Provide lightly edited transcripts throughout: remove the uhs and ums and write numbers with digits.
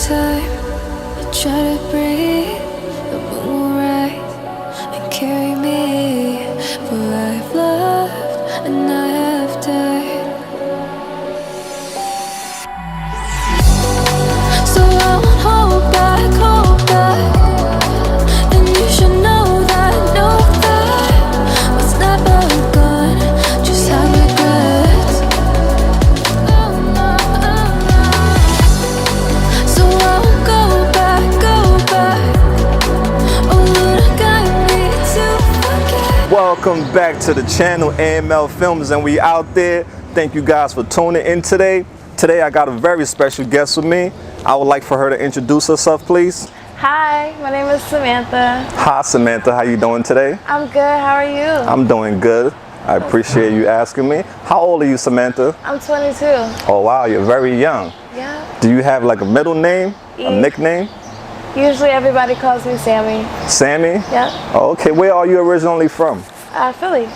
time, I try to breathe. The moon will rise and carry me. For I've loved and I have died. So I won't hold back, hold back. And you should know that what's never gone just have regrets. So I won't go back. Oh Lord, I got me to forget. Welcome back to the channel, AML Films, and we out there. Thank you guys for tuning in today. Today I got a very special guest with me. I would like for her to introduce herself, please. Hi, my name is Samantha. Hi Samantha, how you doing today? I'm good, how are you? I'm doing good. I appreciate you asking me. How old are you, Samantha? I'm 22. Oh wow, you're very young. Yeah. Do you have like a middle name, a nickname? Usually everybody calls me Sammy. Sammy? Yeah. Oh, okay, where are you originally from? Philly.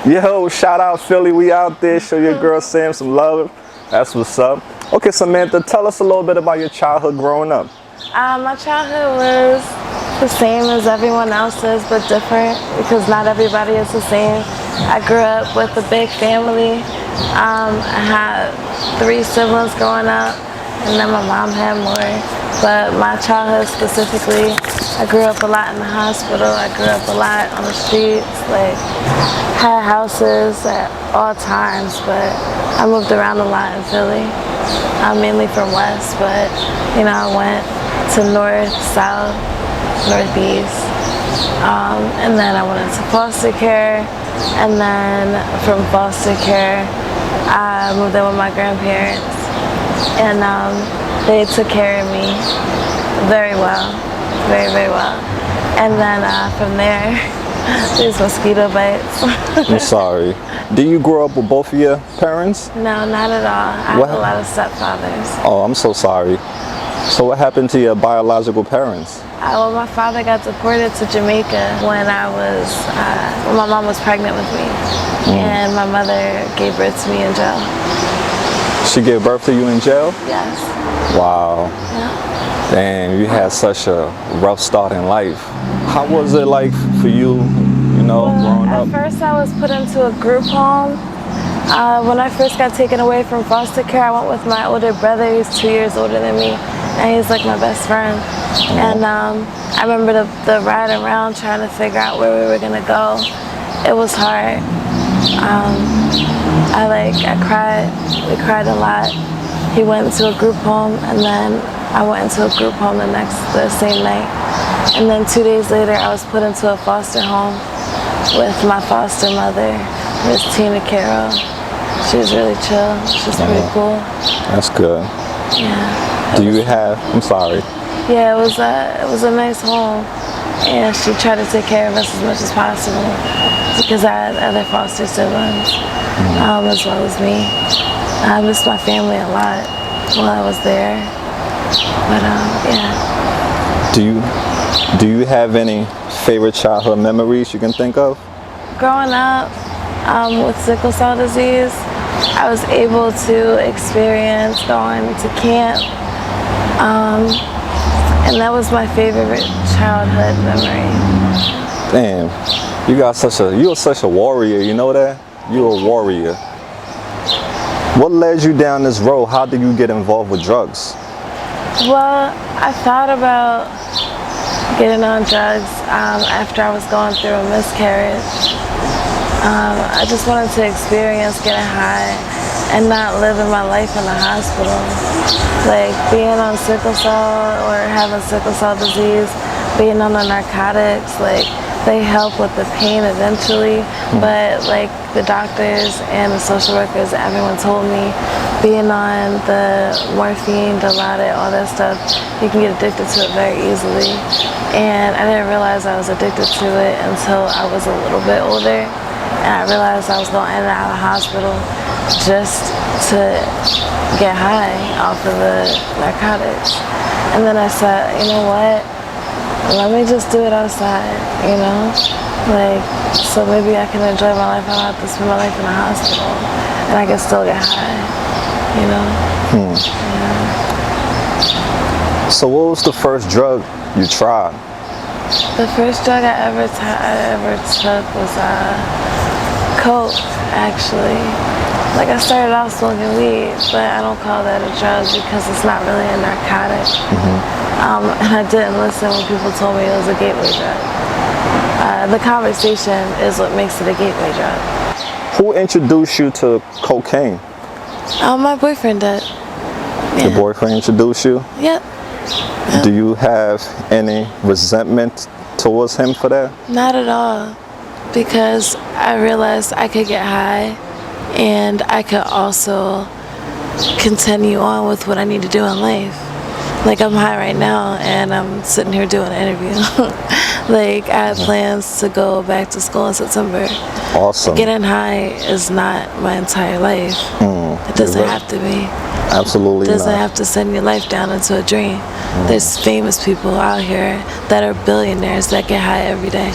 Yo, shout out Philly, we out there. Show your girl Sam some love. That's what's up. Okay, Samantha, tell us a little bit about your childhood growing up. My childhood was the same as everyone else's, but different because not everybody is the same. I grew up with a big family. I had 3 siblings growing up, and then my mom had more. But my childhood specifically, I grew up a lot in the hospital. I grew up a lot on the streets, like had houses at all times, but I moved around a lot in Philly. I'm mainly from West, but you know, I went to North, South, Northeast, and then I went into foster care, and then from foster care, I moved in with my grandparents, and they took care of me very well, very, very well. And then from there, there's mosquito bites. I'm sorry. Did you grow up with both of your parents? No, not at all. I have a lot of stepfathers. Oh, I'm so sorry. So what happened to your biological parents? Well, my father got deported to Jamaica when when my mom was pregnant with me. And my mother gave birth to me in jail. She gave birth to you in jail? Yes. Wow. Yeah. Damn, you had such a rough start in life. How was it like for you, growing up? At first I was put into a group home. When I first got taken away from foster care, I went with my older brother. He's 2 years older than me, and he's like my best friend. And I remember the ride around trying to figure out where we were gonna go. It was hard. I cried. We cried a lot. He went into a group home, and then I went into a group home the same night. And then 2 days later, I was put into a foster home with my foster mother, Miss Tina Carroll. She was really chill. She's pretty cool. That's good. Yeah. I'm sorry. Yeah, it was a nice home, and she tried to take care of us as much as possible because I had other foster siblings as well as me. I missed my family a lot while I was there, but yeah. Do you have any favorite childhood memories you can think of? Growing up with sickle cell disease, I was able to experience going to camp, and that was my favorite childhood memory. Damn, you're such a warrior, you know that? You're a warrior. What led you down this road? How did you get involved with drugs? Well, I thought about getting on drugs after I was going through a miscarriage. I just wanted to experience getting high and not living my life in the hospital. Like being on sickle cell or having sickle cell disease, being on the narcotics, like they help with the pain eventually, but like the doctors and the social workers, everyone told me being on the morphine, Dilaudid, all that stuff, you can get addicted to it very easily. And I didn't realize I was addicted to it until I was a little bit older. And I realized I was going in and out of the hospital just to get high off of the narcotics. And then I said, you know what? Let me just do it outside, Like, so maybe I can enjoy my life. I don't have to spend my life in the hospital. And I can still get high, Yeah. So what was the first drug you tried? The first drug I ever took was coke, actually. Like, I started off smoking weed, but I don't call that a drug because it's not really a narcotic. And I didn't listen when people told me it was a gateway drug. The conversation is what makes it a gateway drug. Who introduced you to cocaine? My boyfriend did. Your boyfriend introduced you? Yep. Do you have any resentment towards him for that? Not at all, because I realized I could get high and I could also continue on with what I need to do in life. Like, I'm high right now and I'm sitting here doing an interview. Like, I have plans to go back to school in September. Awesome. Getting high is not my entire life. It doesn't have to be. Absolutely It doesn't not. have to send your life down into a dream. There's famous people out here that are billionaires that get high every day.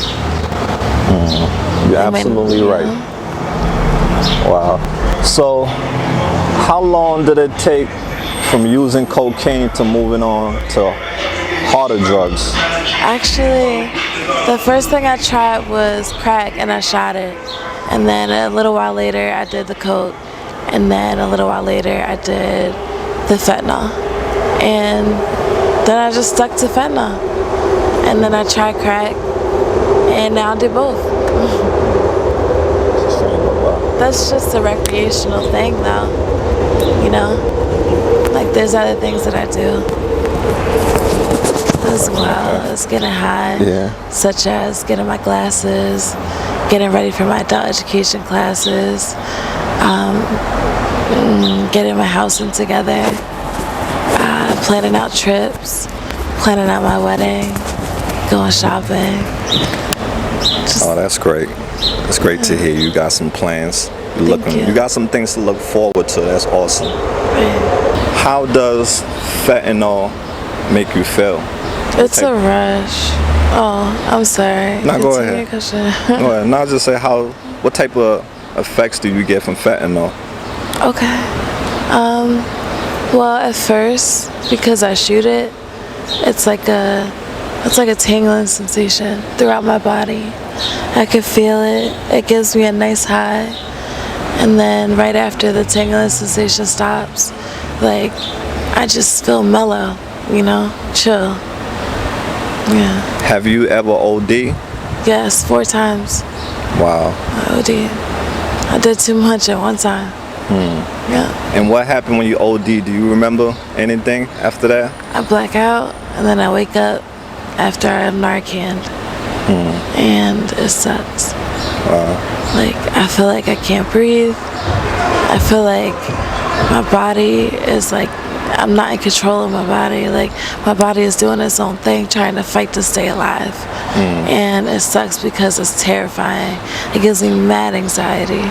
You're absolutely right. Wow. So, how long did it take from using cocaine to moving on to harder drugs? Actually, the first thing I tried was crack, and I shot it. And then a little while later, I did the coke. And then a little while later, I did the fentanyl. And then I just stuck to fentanyl. And then I tried crack, and now I do both. That's just a recreational thing, though. You know? Like, there's other things that I do as well as getting high, such as getting my glasses, getting ready for my adult education classes, getting my housing together, planning out trips, planning out my wedding, going shopping. Oh, that's great. It's great to hear you got some plans. You got some things to look forward to. That's awesome. How does fentanyl make you feel? It's a rush. Oh, I'm sorry. No, go ahead. Go ahead. Now just say what type of effects do you get from fentanyl? Okay. Well, at first, because I shoot it, it's like a tingling sensation throughout my body. I can feel it. It gives me a nice high. And then right after the tingling sensation stops, like, I just feel mellow, you know, chill. Yeah. Have you ever OD? Yes, 4 times. Wow. I OD. I did too much at one time. Yeah. And what happened when you OD? Do you remember anything after that? I black out, and then I wake up after I Narcan. And it sucks. Wow. Like, I feel like I can't breathe. I feel like my body is like, I'm not in control of my body. Like, my body is doing its own thing, trying to fight to stay alive. And it sucks because it's terrifying. It gives me mad anxiety.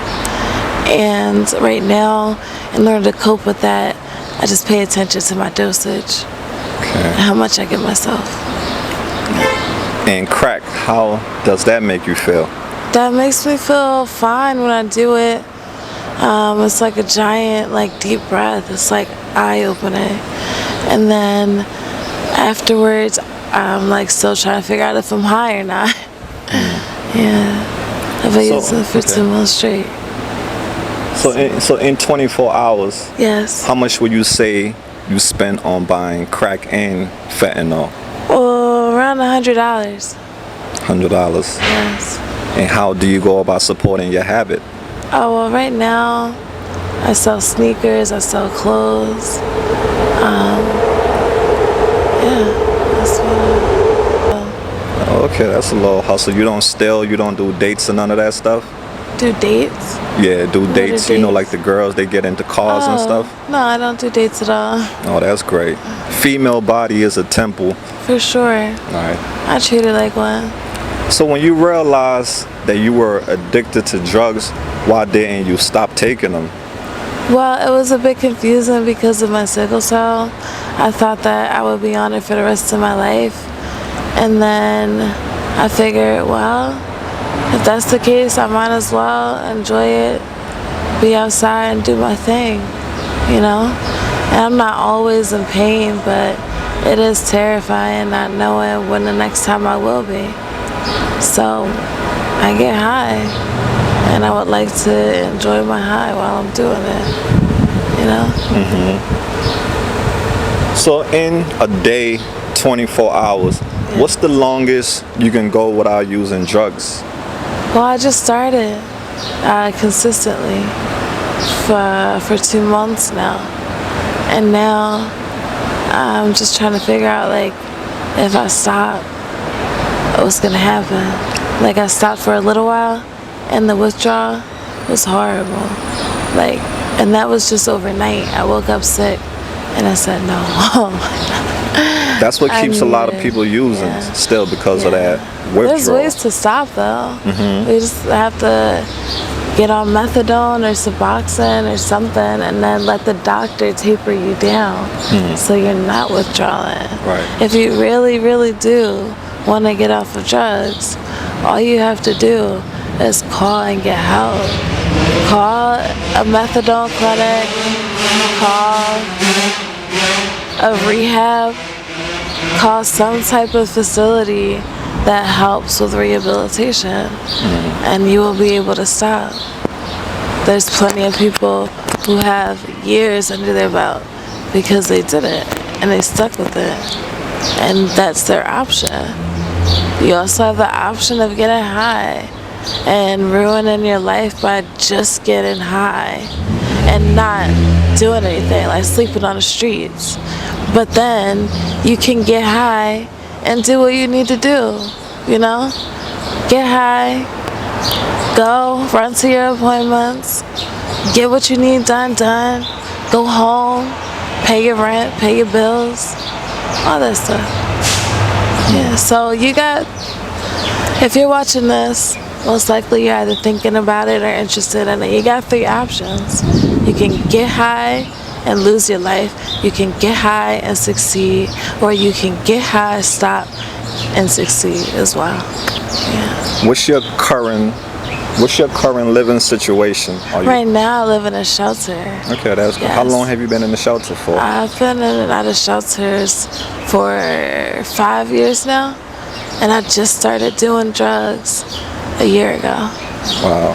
And right now, in order to cope with that, I just pay attention to my dosage, and how much I give myself. And crack, how does that make you feel? That makes me feel fine when I do it. It's like a giant, like, deep breath. It's like eye-opening. And then afterwards, I'm like still trying to figure out if I'm high or not. Yeah, I've been using it for 2 months straight. So in 24 hours, Yes. how much would you say you spent on buying crack and fentanyl? Well, around $100. $100. Yes. And how do you go about supporting your habit? Oh, well, right now, I sell sneakers, I sell clothes. Yeah, that's what Okay, that's a little hustle. You don't steal, you don't do dates and none of that stuff? do dates. Yeah, do What dates. are You know, dates? like the girls, they get into cars and stuff. No, I don't do dates at all. Oh, that's great. Female body is a temple. For sure. All right. I treat it like one. So when you realized that you were addicted to drugs, why didn't you stop taking them? Well, it was a bit confusing because of my sickle cell. I thought that I would be on it for the rest of my life. And then I figured, well, if that's the case, I might as well enjoy it, be outside and do my thing, you know? And I'm not always in pain, but it is terrifying not knowing when the next time I will be. So I get high, and I would like to enjoy my high while I'm doing it, you know? So in a day, 24 hours, what's the longest you can go without using drugs? Well, I just started consistently for 2 months now, and now I'm just trying to figure out, like, if I stop, what's gonna happen. Like, I stopped for a little while, and the withdrawal was horrible. Like, and that was just overnight. I woke up sick, and I said no. That's what keeps a lot of people using still, because of that withdrawal. There's ways to stop, though. We just have to get on methadone or Suboxone or something, and then let the doctor taper you down so you're not withdrawing. Right. If you really, really do want to get off of drugs, all you have to do is call and get help. Call a methadone clinic, call a rehab, call some type of facility that helps with rehabilitation, and you will be able to stop. There's plenty of people who have years under their belt because they did it and they stuck with it, and that's their option. You also have the option of getting high and ruining your life by just getting high and not doing anything, like sleeping on the streets. But then you can get high and do what you need to do, you know? Get high, go, run to your appointments, get what you need done, go home, pay your rent, pay your bills, all that stuff. Yeah, so if you're watching this, most likely you're either thinking about it or interested in it. You got 3 options. You can get high and lose your life. You can get high and succeed, or you can get high, stop, and succeed as well. Yeah. What's your current living situation? Right now I live in a shelter. Okay, that's good. How long have you been in the shelter for? I've been in and out of shelters for 5 years now, and I just started doing drugs a year ago. Wow.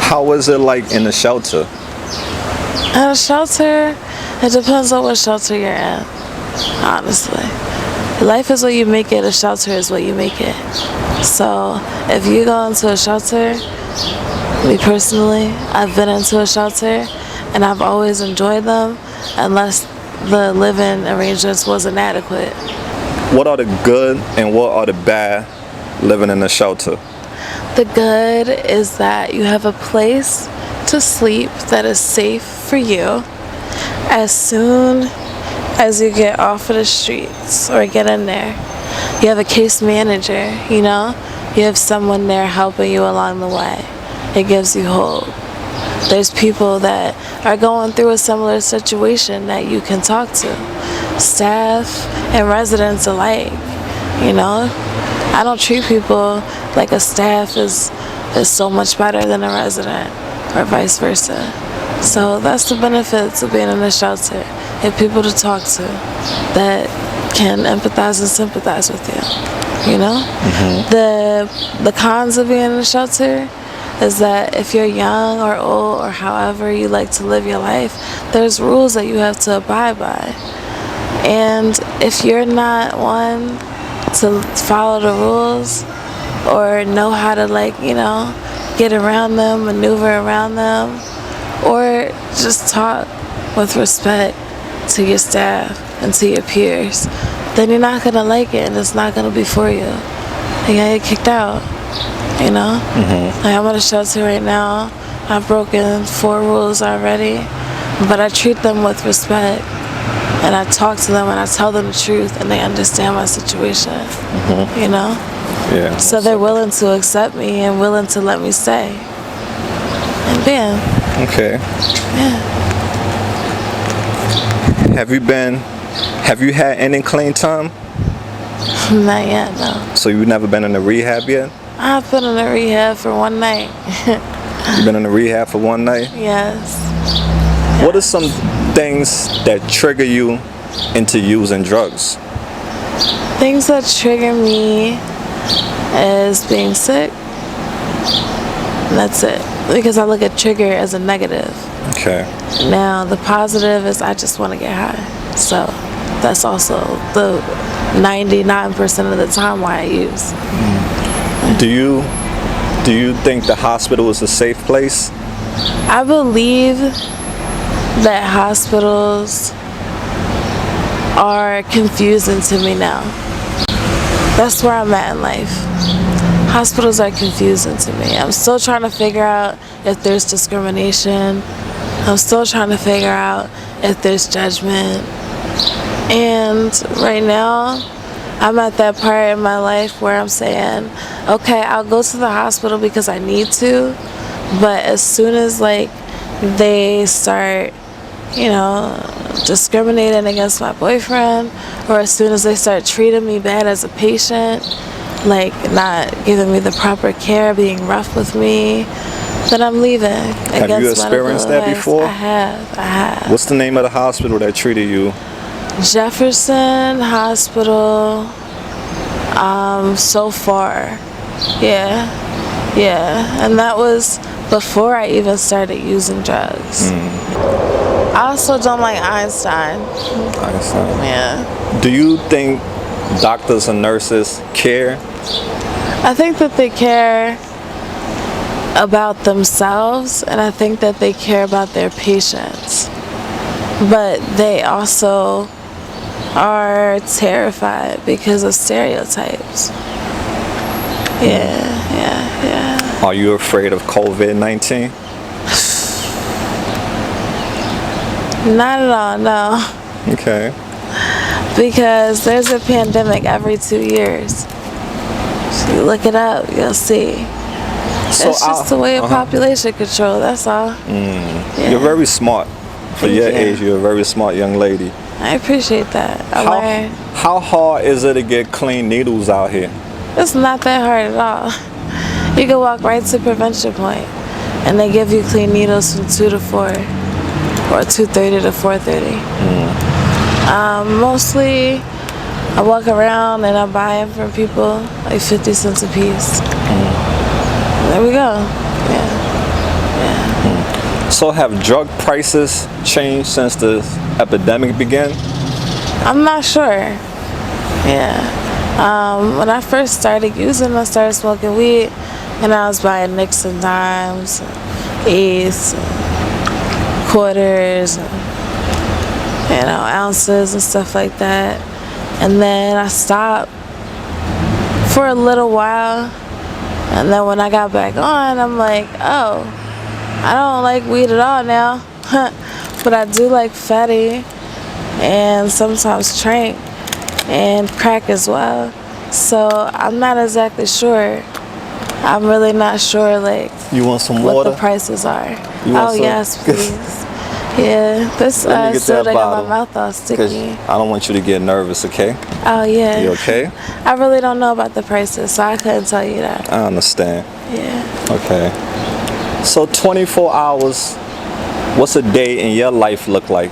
How was it like in the shelter? In a shelter, it depends on what shelter you're in, honestly. Life is what you make it, a shelter is what you make it. So if you go into a shelter, me personally, I've been into a shelter and I've always enjoyed them unless the living arrangements wasn't adequate. What are the good and what are the bad living in a shelter? The good is that you have a place to sleep that is safe for you as soon as you get off of the streets or get in there. You have a case manager, you know? You have someone there helping you along the way. It gives you hope. There's people that are going through a similar situation that you can talk to. Staff and residents alike, you know? I don't treat people like a staff is so much better than a resident or vice versa. So that's the benefits of being in a shelter. You have people to talk to that can empathize and sympathize with you, you know? The cons of being in a shelter is that if you're young or old or however you like to live your life, there's rules that you have to abide by. And if you're not one to follow the rules or know how to, like, you know, get around them, maneuver around them, or just talk with respect to your staff and to your peers, then you're not gonna like it and it's not gonna be for you. You gotta get kicked out, you know? Like, I'm at a shelter right now. I've broken 4 rules already, but I treat them with respect. And I talk to them and I tell them the truth and they understand my situation, you know? Yeah. So they're willing to accept me and willing to let me stay. And bam. Okay. Yeah. Have you had any clean time? Not yet, no. So you've never been in a rehab yet? I've been in a rehab for 1 night. You've been in a rehab for 1 night? Yes. What are some things that trigger you into using drugs? Things that trigger me is being sick. And that's it. Because I look at trigger as a negative. Okay. Now, the positive is I just want to get high. So that's also the 99% of the time why I use. Do you think the hospital is a safe place? I believe that hospitals are confusing to me now. That's where I'm at in life. Hospitals are confusing to me. I'm still trying to figure out if there's discrimination. I'm still trying to figure out if there's judgment. And right now, I'm at that part in my life where I'm saying, okay, I'll go to the hospital because I need to, but as soon as like they start, you know, discriminating against my boyfriend, or as soon as they start treating me bad as a patient, like not giving me the proper care, being rough with me, then I'm leaving. Have you experienced that before? I have. What's the name of the hospital that treated you? Jefferson Hospital. So far, yeah, and that was before I even started using drugs. I also don't like Einstein. Yeah. Do you think doctors and nurses care? I think that they care about themselves, and I think that they care about their patients. But they also are terrified because of stereotypes. Yeah. Are you afraid of COVID-19? Not at all, no. Okay. Because there's a pandemic every 2 years. So you look it up, you'll see. So it's just a way of population control, that's all. Yeah. You're very smart. For Thank your you. age, you're a very smart young lady. I appreciate that. I learned. How hard is it to get clean needles out here? It's not that hard at all. You can walk right to Prevention Point, and they give you clean needles from 2 to 4, or 2:30 to 4:30. Mostly, I walk around and I buy them from people like 50 cents a piece. There we go. Yeah. So have drug prices changed since the epidemic began? I'm not sure. Yeah. When I first started using, I started smoking weed, and I was buying nicks and dimes, eighths, quarters, ounces and stuff like that. And then I stopped for a little while, and then when I got back on, I'm like, oh, I don't like weed at all now, but I do like fatty and sometimes trank and crack as well. So I'm not exactly sure. I'm really not sure, like, you want some what water? the prices are. Oh yes, please. Yeah, this soda got my mouth all sticky. I don't want you to get nervous, okay? Oh yeah. You okay? I really don't know about the prices, so I couldn't tell you that. I understand. Yeah. Okay. So 24 hours, what's a day in your life look like?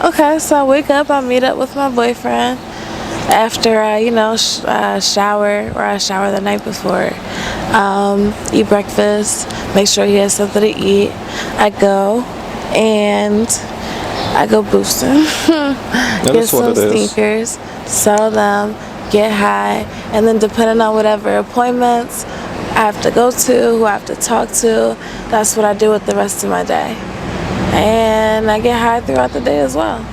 Okay, so I wake up, I meet up with my boyfriend after I, shower, or I shower the night before. Eat breakfast, make sure he has something to eat. I go boosting, get some sneakers, sell them, get high, and then depending on whatever appointments I have to go to, who I have to talk to, that's what I do with the rest of my day. And I get high throughout the day as well.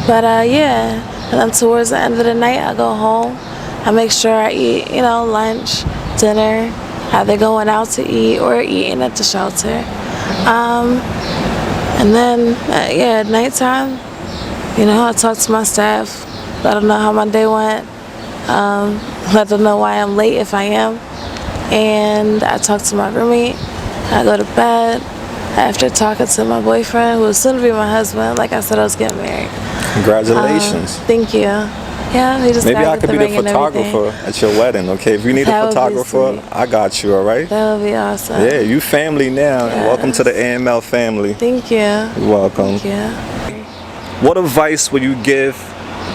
But and then towards the end of the night, I go home. I make sure I eat, lunch, dinner, either going out to eat or eating at the shelter. And then, at nighttime, I talk to my staff, let them know how my day went, let them know why I'm late if I am. And I talk to my roommate, I go to bed. After talking to my boyfriend, who will soon be my husband, like I said, I was getting married. Congratulations. Thank you. Yeah, he just Maybe got I could be the photographer at your wedding, okay? If you need a photographer, I got you, all right? That would be awesome. Yeah, you family now. Yes. Welcome to the AML family. Thank you. You're welcome. Thank you. What advice would you give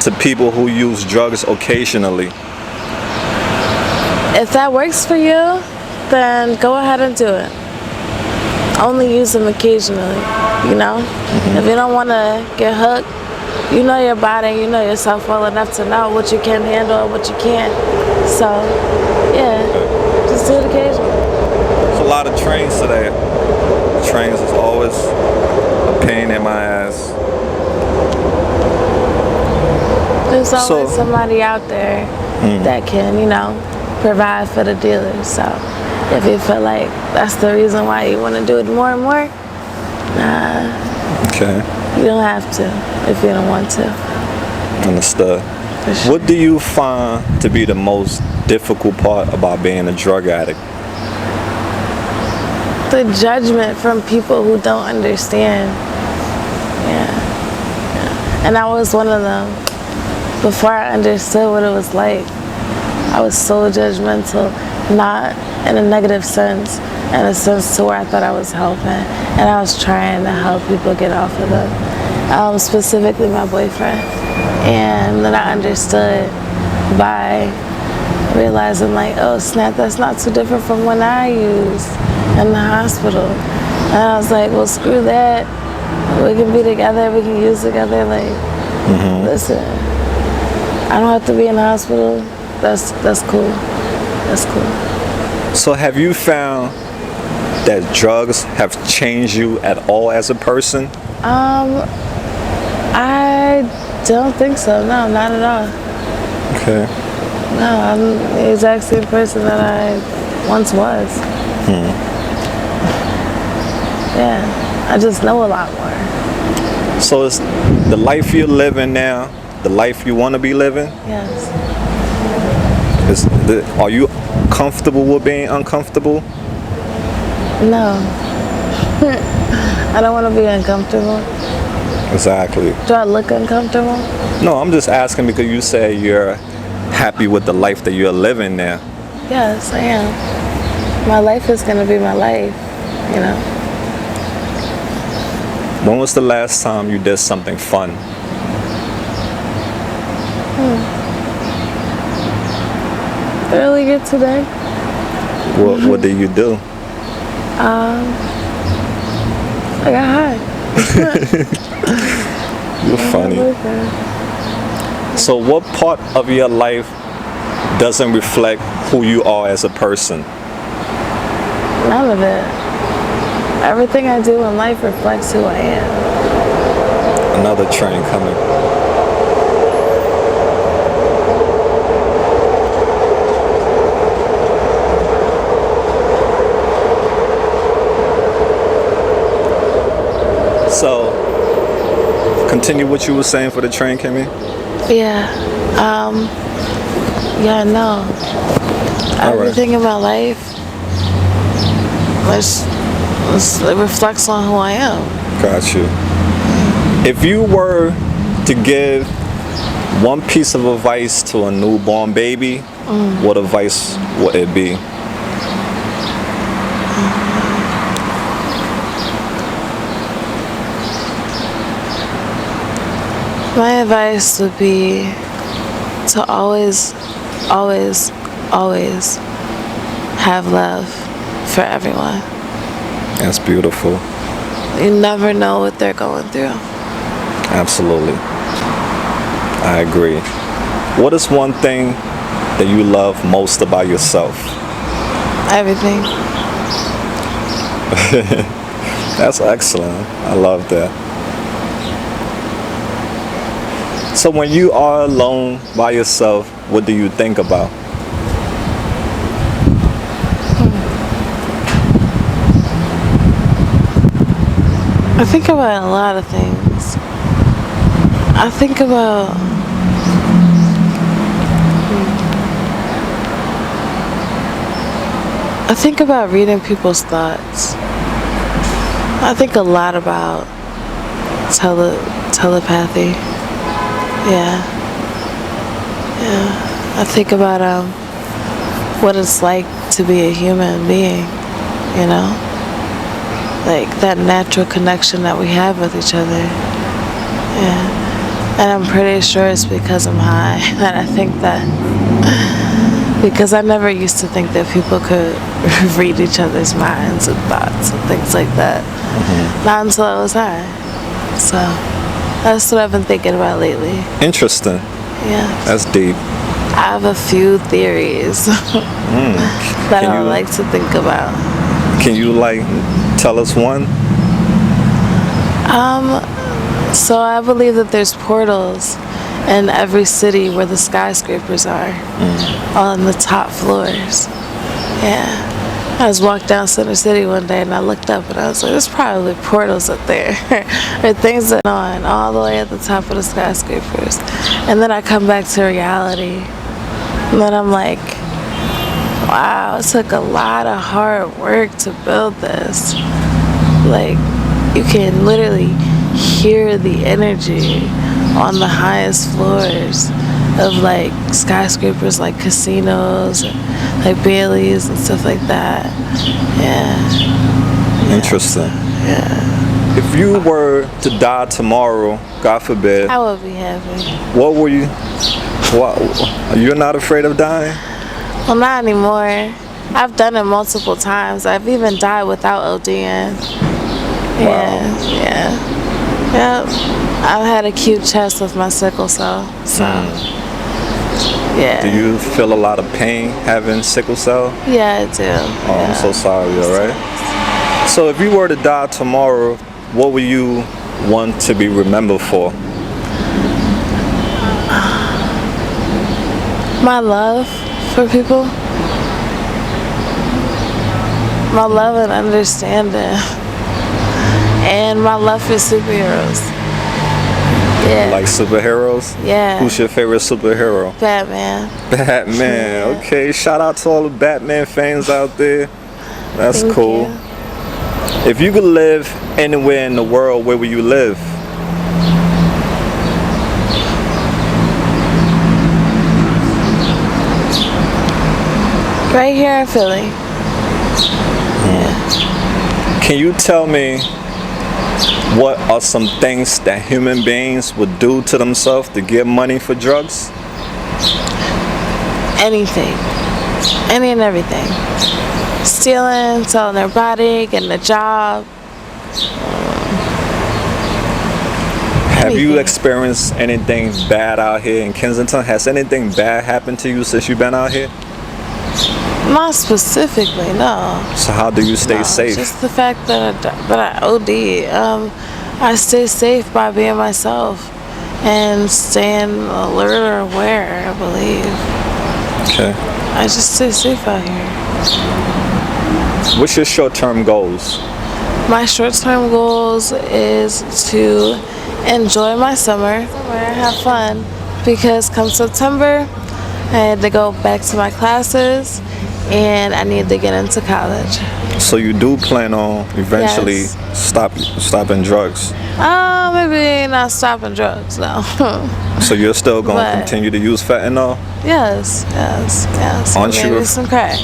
to people who use drugs occasionally? If that works for you, then go ahead and do it. Only use them occasionally, you know? If you don't want to get hooked, you know your body, you know yourself well enough to know what you can handle and what you can't. So, yeah, just do it occasionally. There's a lot of trains today. Trains is always a pain in my ass. There's always somebody out there that can, you know, provide for the dealers. So if you feel like that's the reason why you want to do it more and more, okay, you don't have to if you don't want to. Understood. Sure. What do you find to be the most difficult part about being a drug addict? The judgment from people who don't understand. Yeah. And I was one of them. Before I understood what it was like, I was so judgmental, not in a negative sense, in a sense to where I thought I was helping, and I was trying to help people get off of them, specifically my boyfriend. And then I understood by realizing like, oh snap, that's not too different from when I used in the hospital. And I was like, well, screw that. We can be together, we can use together. Like, listen, I don't have to be in the hospital. That's cool. That's cool. So have you found that drugs have changed you at all as a person? I don't think so. No, not at all. Okay. No, I'm the exact same person that I once was. Yeah, I just know a lot more. So is the life you're living now the life you want to be living? Yes. Are you comfortable with being uncomfortable? No. I don't want to be uncomfortable. Exactly. Do I look uncomfortable? No, I'm just asking because you say you're happy with the life that you're living now. Yes, I am. My life is going to be my life, you know. When was the last time you did something fun? Earlier today. What did you do? I got high. You're funny. So what part of your life doesn't reflect who you are as a person? None of it. Everything I do in life reflects who I am. Another train coming. So, continue what you were saying for the train, Kimmy? Yeah. Yeah, no. Everything in my life, it reflects on who I am. Got you. If you were to give one piece of advice to a newborn baby, what advice would it be? My advice would be to always, always, always have love for everyone. That's beautiful. You never know what they're going through. Absolutely. I agree. What is one thing that you love most about yourself? Everything. That's excellent. I love that. So when you are alone by yourself, what do you think about? I think about a lot of things. I think about reading people's thoughts. I think a lot about telepathy. Yeah. I think about what it's like to be a human being, you know? Like that natural connection that we have with each other. Yeah. And I'm pretty sure it's because I'm high. And I think that because I never used to think that people could read each other's minds and thoughts and things like that. Not until I was high. So that's what I've been thinking about lately. Interesting. Yeah. That's deep. I have a few theories that I like to think about. Can you like tell us one? So I believe that there's portals in every city where the skyscrapers are, on the top floors. Yeah. I was walking down Center City one day and I looked up and I was like, there's probably portals up there. Or things that are on all the way at the top of the skyscrapers. And then I come back to reality. And then I'm like, wow, it took a lot of hard work to build this. Like, you can literally hear the energy on the highest floors of like skyscrapers, like casinos, like Bailey's and stuff like that. Yeah. Interesting. Yeah. If you were to die tomorrow, God forbid, I would be happy. what were you? You're not afraid of dying? Well, not anymore. I've done it multiple times. I've even died without ODing. Yeah, yeah. Yep. I've had a cute chest with my sickle cell. So, yeah. Do you feel a lot of pain having sickle cell? Yeah, I do. Oh, I'm so sorry, alright? So if you were to die tomorrow, what would you want to be remembered for? My love for people. My love and understanding. And my love for superheroes. Yeah. Like superheroes? Yeah. Who's your favorite superhero? Batman. Batman. Yeah. Okay, shout out to all the Batman fans out there. That's Thank cool. you. If you could live anywhere in the world, where would you live? Right here in Philly. Can you tell me what are some things that human beings would do to themselves to get money for drugs? Anything. Any and everything. Stealing, selling their body, getting a job. Have you Anything. experienced anything bad out here in Kensington? Has anything bad happened to you since you've been out here? Not specifically, no. So how do you stay No, safe? just the fact that I OD. I stay safe by being myself and staying alert or aware, I believe. Okay. I just stay safe out here. What's your short-term goals? My short-term goals is to enjoy my summer, have fun, because come September, I had to go back to my classes and I need to get into college. So you do plan on eventually Yes. stopping drugs? Maybe not stopping drugs, no. So you're still going to But- continue to use fentanyl? Yes. Aren't you Maybe af- some crack.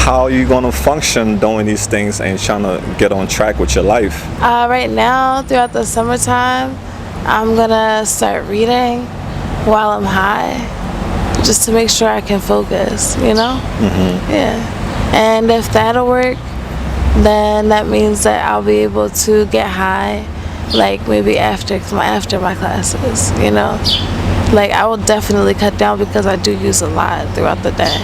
How are you going to function doing these things and trying to get on track with your life? Right now, throughout the summertime, I'm gonna start reading while I'm high, just to make sure I can focus, you know? Yeah. And if that'll work, then that means that I'll be able to get high, like maybe after my classes, you know? Like, I will definitely cut down because I do use a lot throughout the day.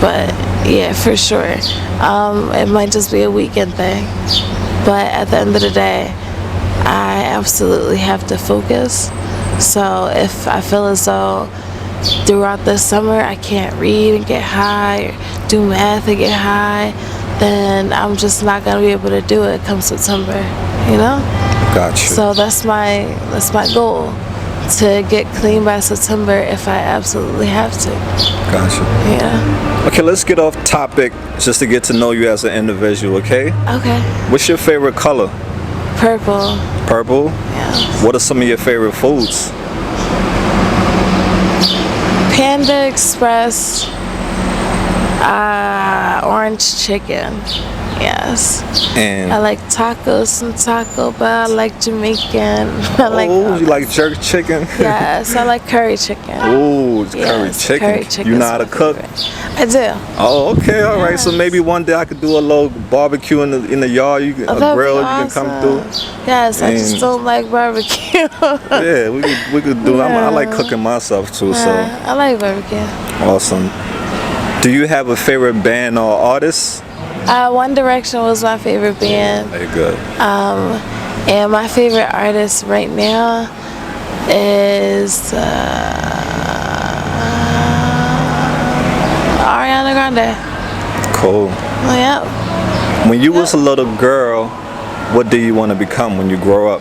But yeah, for sure. It might just be a weekend thing. But at the end of the day, I absolutely have to focus. So if I feel as though throughout the summer I can't read and get high, or do math and get high, then I'm just not gonna be able to do it come September, you know? Gotcha. So that's my goal, to get clean by September if I absolutely have to. Gotcha. Yeah. Okay, let's get off topic just to get to know you as an individual, okay? Okay. What's your favorite color? Purple. Purple? Yeah. What are some of your favorite foods? Panda Express. Orange chicken. Yes. And I like tacos from Taco Bell. I like Jamaican. I like oh, you like jerk chicken? yes, I like curry chicken. Ooh, curry Yes, chicken. curry chicken You know is how to my cook? favorite. I do. Oh, okay, all right. So maybe one day I could do a little barbecue in the yard. You can, Oh, a that'd be grill. You can come through. awesome. Yes, I just And- don't like barbecue. Yeah, we could do. I like Yeah. cooking myself too. So I like barbecue. awesome. Do you have a favorite band or artist? One Direction was my favorite band. Very good. And my favorite artist right now is Ariana Grande. Cool. Oh, yeah. When you was a little girl, what do you want to become when you grow up?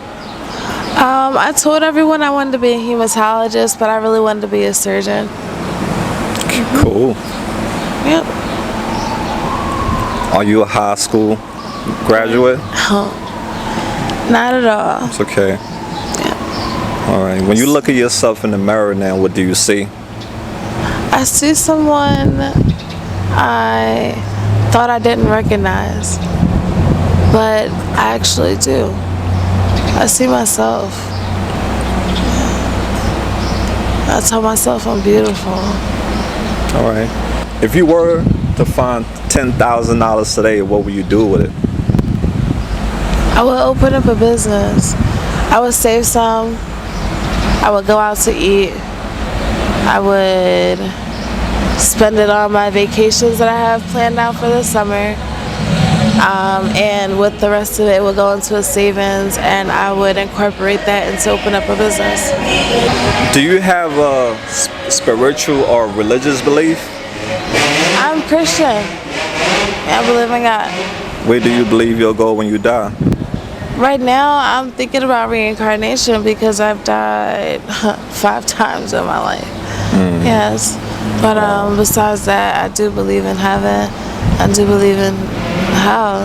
I told everyone I wanted to be a hematologist, but I really wanted to be a surgeon. Cool. Yep. Are you a high school graduate? Not at all. It's okay. All right. When you look at yourself in the mirror now, what do you see? I see someone I thought I didn't recognize, but I actually do. I see myself. I tell myself I'm beautiful. All right. If you were to find $10,000 today, what would you do with it? I would open up a business. I would save some. I would go out to eat. I would spend it on my vacations that I have planned out for this summer. And with the rest of it would go into a savings, and I would incorporate that into open up a business. Do you have a spiritual or religious belief? I'm Christian. I believe in God. Where do you believe you'll go when you die? Right now, I'm thinking about reincarnation because I've died 5 times in my life. Yes. But besides that, I do believe in heaven. I do believe in hell.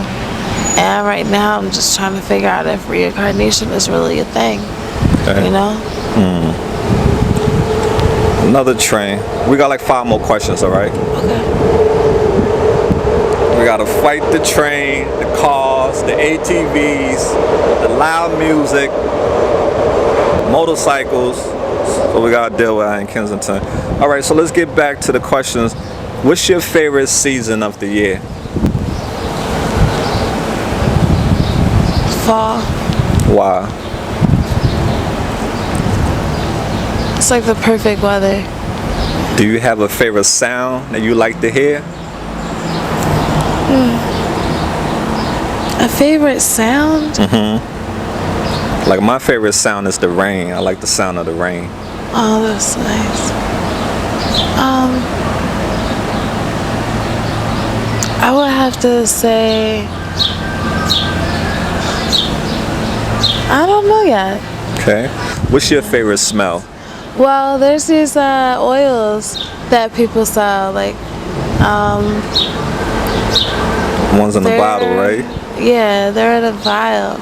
And right now, I'm just trying to figure out if reincarnation is really a thing. Okay. You know? Another train. We got like 5 more questions, all right? Okay. We gotta fight the train, the cars, the ATVs, the loud music, motorcycles. So we gotta deal with that in Kensington. All right, so let's get back to the questions. What's your favorite season of the year? Fall. Why? It's like the perfect weather. Do you have a favorite sound that you like to hear? A favorite sound? Like my favorite sound is the rain. I like the sound of the rain. Oh, that's nice. I would have to say, I don't know yet. Okay. What's your favorite smell? Well, there's these oils that people sell, like, One's in the bottle, right? Yeah, they're in a vial.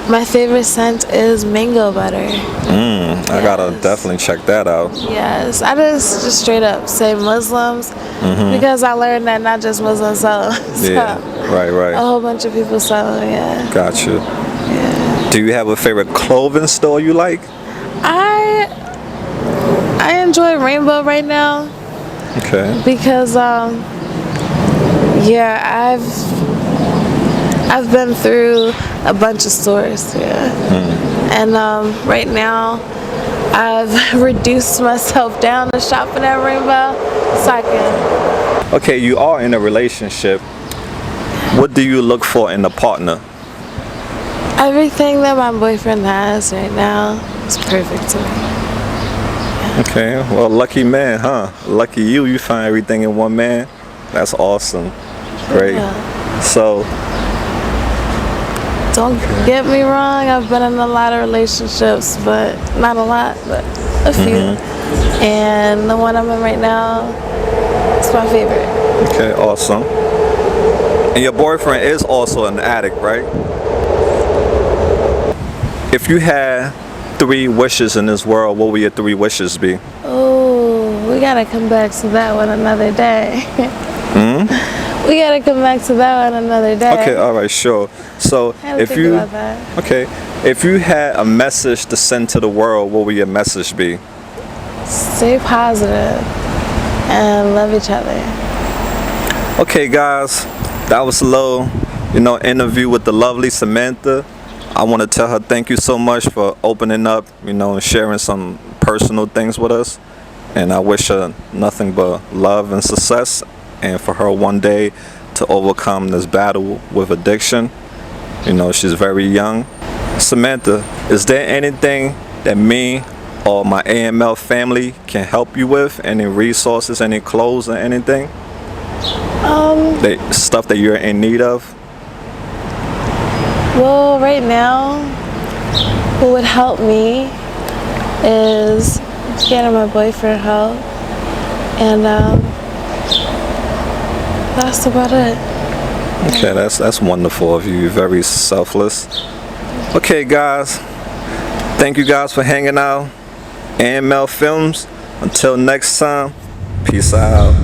My favorite scent is mango butter. I gotta definitely check that out. Yes, I just straight up say Muslims because I learned that not just Muslims sell them. So Yeah, right. a whole bunch of people sell them, yeah. Gotcha. Yeah. Do you have a favorite clothing store you like? I enjoy Rainbow right now Okay. because yeah, I've been through a bunch of stores, yeah. And right now I've reduced myself down to shopping at Rainbow so I can. Okay, you are in a relationship. What do you look for in a partner? Everything that my boyfriend has right now is perfect to me. Okay, well, lucky man, huh? Lucky you, you find everything in one man. That's awesome. Great. Yeah. So, Don't get me wrong, I've been in a lot of relationships, but not a lot, but a few. And the one I'm in right now is my favorite. okay, awesome. And your boyfriend is also an addict, right? If you had 3 wishes in this world, what would your 3 wishes be? Oh, we gotta come back to that one another day. We gotta come back to that one another day. Okay, all right, sure. So I if think you about that. okay, if you had a message to send to the world, what would your message be? Stay positive and love each other. Okay, guys, that was a little, interview with the lovely Samantha. I want to tell her thank you so much for opening up, and sharing some personal things with us. And I wish her nothing but love and success, and for her one day to overcome this battle with addiction. She's very young. Samantha, is there anything that me or my AML family can help you with? Any resources, any clothes or anything? Stuff that you're in need of? Well, right now, what would help me is getting my boyfriend help, and that's about it. Okay, that's wonderful of you. You're very selfless. Okay, guys, thank you guys for hanging out. AML Films. Until next time, peace out.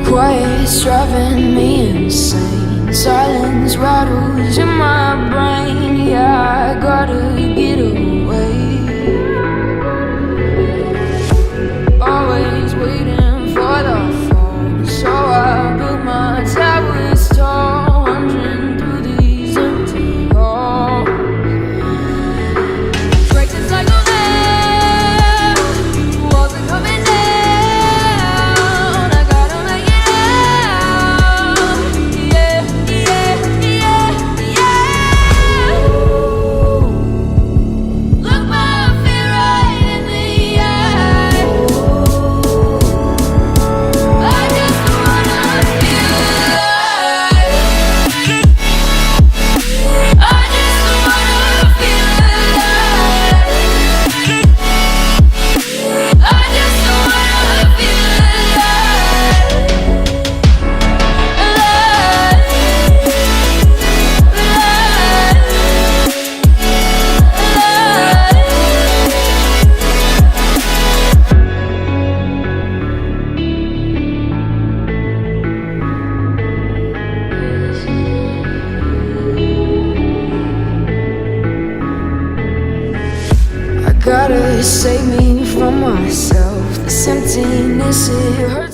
Quiet's driving me insane. Silence rattles in my brain. Yeah, I gotta get away. Always waiting for the phone, so I built my towers tall, wandering through these empty halls. Breaks the cycle now, walls are coming down. I gotta make it out. Yeah, yeah, yeah, yeah. Look my fear right in the eye. I just wanna feel alive. I just wanna feel alive. I just wanna feel I gotta save me from myself. This emptiness, it hurts.